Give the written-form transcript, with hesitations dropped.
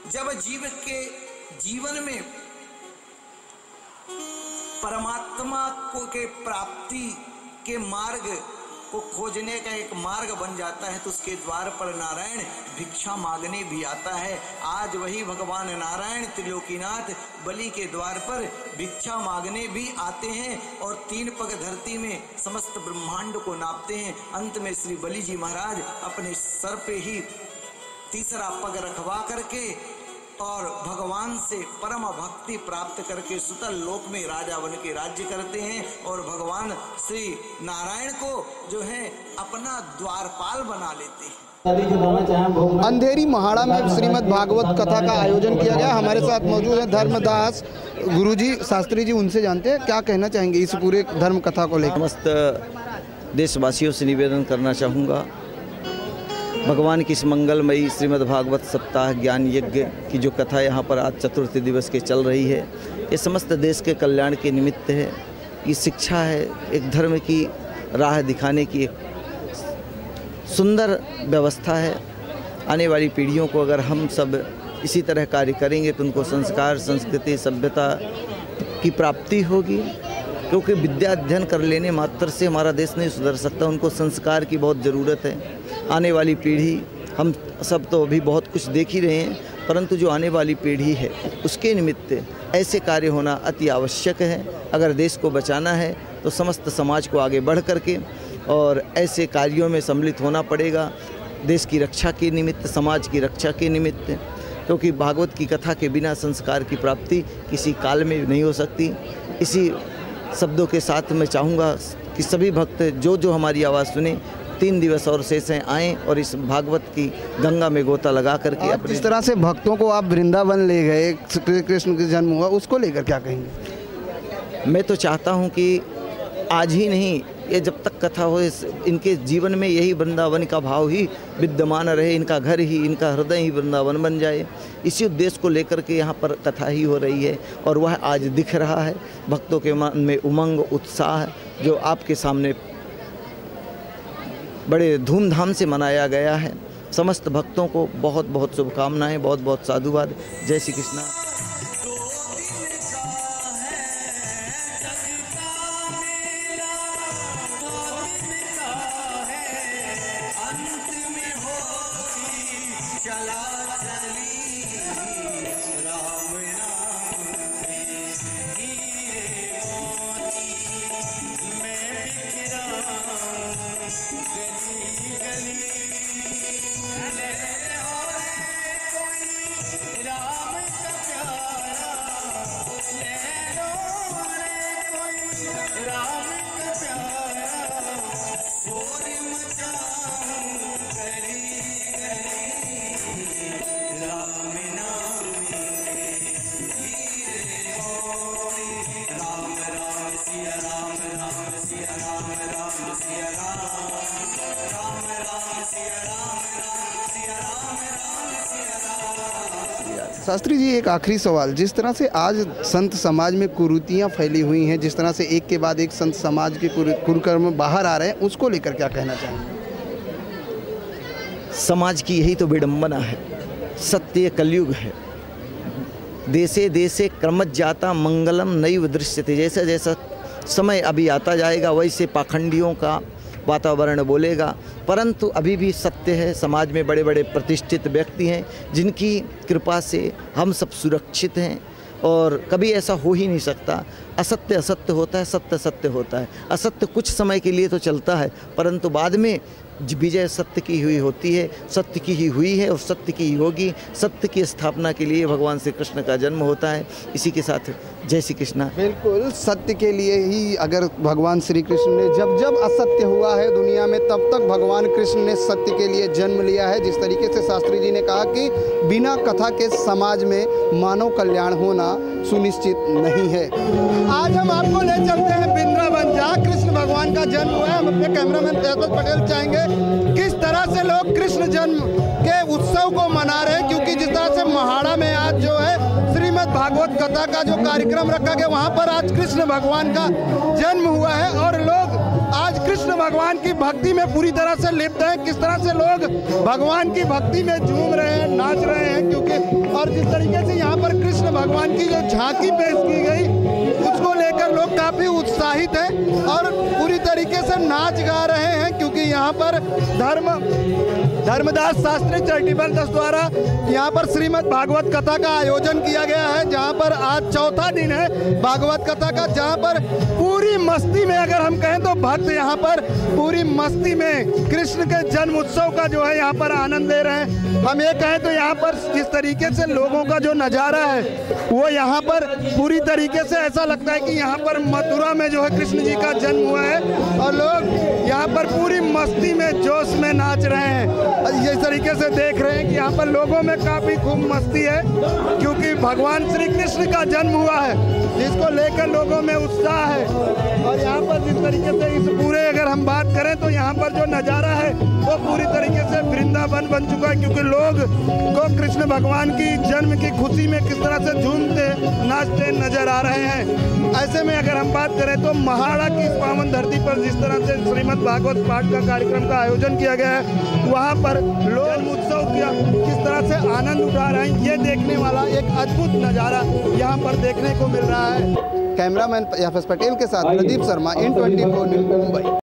जब जीव के जीवन में परमात्मा को के प्राप्ति के मार्ग को खोजने का एक मार्ग बन जाता है तो उसके द्वार पर नारायण भिक्षा मांगने भी आता है। आज वही भगवान नारायण त्रिलोकीनाथ बलि के द्वार पर भिक्षा मांगने भी आते हैं और 3 पग धरती में समस्त ब्रह्मांड को नापते हैं। अंत में श्री बलि जी महाराज अपने सर पे ही तीसरा पग रखवा करके और भगवान से परम भक्ति प्राप्त करके सुतल लोक में राजा बन के राज्य करते हैं और भगवान श्री नारायण को जो है अपना द्वारपाल बना लेते हैं। अंधेरी महाड़ा में श्रीमद् भागवत कथा का आयोजन किया गया। हमारे साथ मौजूद है धर्मदास गुरुजी शास्त्री जी, उनसे जानते हैं क्या कहना चाहेंगे इस पूरे धर्म कथा को लेकर। समस्त देशवासियों से निवेदन करना चाहूँगा, भगवान की इस मंगलमयी श्रीमद् भागवत सप्ताह ज्ञान यज्ञ की जो कथा यहाँ पर आज चतुर्थी दिवस के चल रही है, ये समस्त देश के कल्याण के निमित्त है। ये शिक्षा है, एक धर्म की राह दिखाने की एक सुंदर व्यवस्था है। आने वाली पीढ़ियों को अगर हम सब इसी तरह कार्य करेंगे तो उनको संस्कार, संस्कृति, सभ्यता की प्राप्ति होगी, क्योंकि विद्या अध्ययन कर लेने मात्र से हमारा देश नहीं सुधर सकता। उनको संस्कार की बहुत ज़रूरत है। आने वाली पीढ़ी, हम सब तो अभी बहुत कुछ देख ही रहे हैं, परंतु जो आने वाली पीढ़ी है उसके निमित्त ऐसे कार्य होना अति आवश्यक है। अगर देश को बचाना है तो समस्त समाज को आगे बढ़ करके और ऐसे कार्यों में सम्मिलित होना पड़ेगा, देश की रक्षा के निमित्त, समाज की रक्षा के निमित्त, क्योंकि भागवत की कथा के बिना संस्कार की प्राप्ति किसी काल में नहीं हो सकती। इसी शब्दों के साथ मैं चाहूँगा कि सभी भक्त जो हमारी आवाज़ सुने, 3 दिवस और शेष हैं, आएँ और इस भागवत की गंगा में गोता लगा करके जिस तरह से भक्तों को आप वृंदावन ले गए, कृष्ण का जन्म हुआ, उसको लेकर क्या कहेंगे? मैं तो चाहता हूँ कि आज ही नहीं, ये जब तक कथा हो, इनके जीवन में यही वृंदावन का भाव ही विद्यमान रहे, इनका घर ही, इनका हृदय ही वृंदावन बन जाए। इसी उद्देश्य को लेकर के यहाँ पर कथा ही हो रही है और वह आज दिख रहा है। भक्तों के मन में उमंग, उत्साह जो आपके सामने बड़े धूमधाम से मनाया गया है। समस्त भक्तों को बहुत बहुत शुभकामनाएं, बहुत बहुत साधुवाद। जय श्री कृष्ण। शास्त्री जी, एक आखिरी सवाल, जिस तरह से आज संत समाज में कुरीतियाँ फैली हुई हैं, जिस तरह से एक के बाद एक संत समाज के कुकर्म बाहर आ रहे हैं, उसको लेकर क्या कहना चाहेंगे? समाज की यही तो विडंबना है। सत्य कलयुग है। देशे देशे क्रमज् जाता मंगलम नैव दृश्यते। जैसा जैसा समय अभी आता जाएगा वैसे पाखंडियों का वातावरण बोलेगा, परंतु अभी भी सत्य है। समाज में बड़े बड़े प्रतिष्ठित व्यक्ति हैं जिनकी कृपा से हम सब सुरक्षित हैं और कभी ऐसा हो ही नहीं सकता। असत्य असत्य होता है, सत्य सत्य होता है। असत्य कुछ समय के लिए तो चलता है, परंतु बाद में विजय सत्य की हुई होती है, सत्य की ही हुई है और सत्य की ही होगी। सत्य की स्थापना के लिए भगवान श्री कृष्ण का जन्म होता है। इसी के साथ जय श्री कृष्ण। बिल्कुल, सत्य के लिए ही अगर भगवान श्री कृष्ण ने जब जब असत्य हुआ है दुनिया में, तब तक भगवान कृष्ण ने सत्य के लिए जन्म लिया है। जिस तरीके से शास्त्री जी ने कहा कि बिना कथा के समाज में मानव कल्याण होना सुनिश्चित नहीं है। आज हम आपको ले चलते हैं वृंदावन, जहाँ कृष्ण भगवान का जन्म हुआ है। हम अपने कैमरामैन तेजस पटेल चाहेंगे किस तरह से लोग कृष्ण जन्म के उत्सव को मना रहे हैं, क्योंकि जिस तरह से महाड़ा में आज जो है श्रीमद् भागवत कथा का जो कार्यक्रम रखा गया, वहाँ पर आज कृष्ण भगवान का जन्म हुआ है और लोग आज कृष्ण भगवान की भक्ति में पूरी तरह से लिप्त हैं। किस तरह से लोग भगवान की भक्ति में झूम रहे हैं, नाच रहे हैं, क्योंकि और जिस तरीके से यहाँ पर कृष्ण भगवान की जो झांकी पेश की गई उसको लेकर लोग काफी उत्साहित हैं और पूरी तरीके से नाच गा रहे हैं, क्योंकि यहाँ पर धर्मदास शास्त्री चैरिटेबल ट्रस्ट द्वारा यहाँ पर श्रीमद् भागवत कथा का आयोजन किया गया है, जहाँ पर आज चौथा दिन है भागवत कथा का, जहाँ पर पूरी मस्ती में, अगर हम कहें तो भक्त यहाँ पर पूरी मस्ती में कृष्ण के जन्म उत्सव का जो है यहाँ पर आनंद ले रहे हैं। हम ये कहें तो यहाँ पर जिस तरीके से लोगों का जो नज़ारा है वो यहाँ पर पूरी तरीके से ऐसा लगता है कि यहाँ पर मथुरा में जो है कृष्ण जी का जन्म हुआ है और लोग यहाँ पर पूरी मस्ती में जोश में नाच रहे हैं। इस तरीके से देख रहे हैं कि यहाँ पर लोगों में काफ़ी खूब मस्ती है, क्योंकि भगवान श्री कृष्ण का जन्म हुआ है, जिसको लेकर लोगों में उत्साह है। और यहाँ पर जिस तरीके से इस पूरे अगर हम बात करें तो यहाँ पर जो नज़ारा है वो पूरी तरीके से वृंदावन बन चुका है, क्योंकि लोग को कृष्ण भगवान की जन्म की खुशी में किस तरह से झूमते नाचते नजर आ रहे हैं। ऐसे में अगर हम बात करें तो महाड़ा की इस पावन धरती पर जिस तरह से श्रीमद् भागवत पाठ का कार्यक्रम का आयोजन किया गया है, वहाँ पर लोग उत्सव किया किस तरह से आनंद उठा रहे हैं, ये देखने वाला एक अद्भुत नज़ारा यहाँ पर देखने को मिल रहा है। कैमरामैन एफ एस पटेल के साथ प्रदीप शर्मा, N24 न्यूज़, मुंबई।